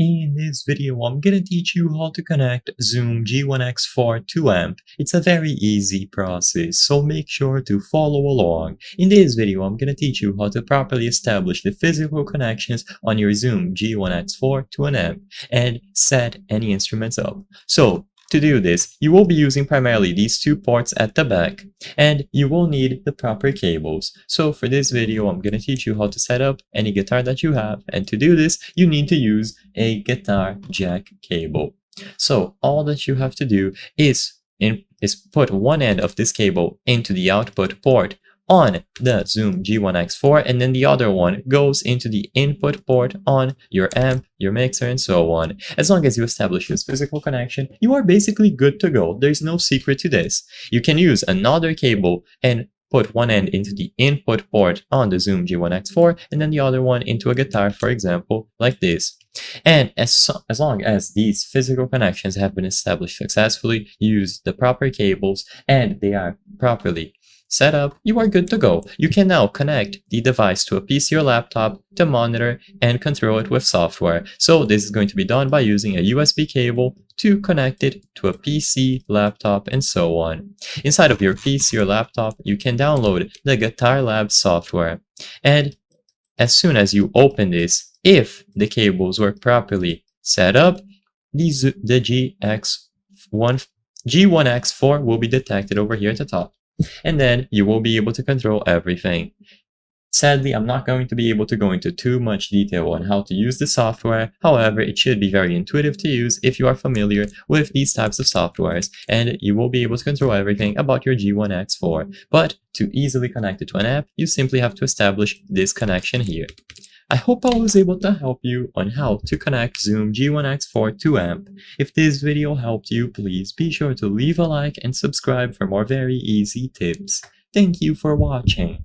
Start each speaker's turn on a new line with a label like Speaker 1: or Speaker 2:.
Speaker 1: In this video, I'm gonna teach you how to connect Zoom G1X 4 to AMP. It's a very easy process, so make sure to follow along. In this video, I'm gonna teach you how to properly establish the physical connections on your Zoom G1X 4 to an AMP and set any instruments up. So, to do this, you will be using primarily these two ports at the back, and you will need the proper cables. So for this video, I'm going to teach you how to set up any guitar that you have, and to do this, you need to use a guitar jack cable. So all that you have to do is put one end of this cable into the output port on the Zoom G1X4, and then the other one goes into the input port on your amp, your mixer, and so on. As long as you establish this physical connection, you are basically good to go. There's no secret to this. You can use another cable and put one end into the input port on the Zoom G1X4 and then the other one into a guitar, for example, like this. And as long as these physical connections have been established successfully, use the proper cables, and they are properly set up, you are good to go. You can now connect the device to a PC or laptop to monitor and control it with software. So this is going to be done by using a USB cable to connect it to a PC, laptop, and so on. Inside of your PC or laptop, you can download the Guitar Lab software. And as soon as you open this, if the cables were properly set up, the G1X4 will be detected over here at the top. And then you will be able to control everything. Sadly, I'm not going to be able to go into too much detail on how to use the software. However, it should be very intuitive to use if you are familiar with these types of softwares, and you will be able to control everything about your G1X4. But to easily connect it to an app, you simply have to establish this connection here. I hope I was able to help you on how to connect Zoom G1X4 to AMP. If this video helped you, please be sure to leave a like and subscribe for more very easy tips. Thank you for watching.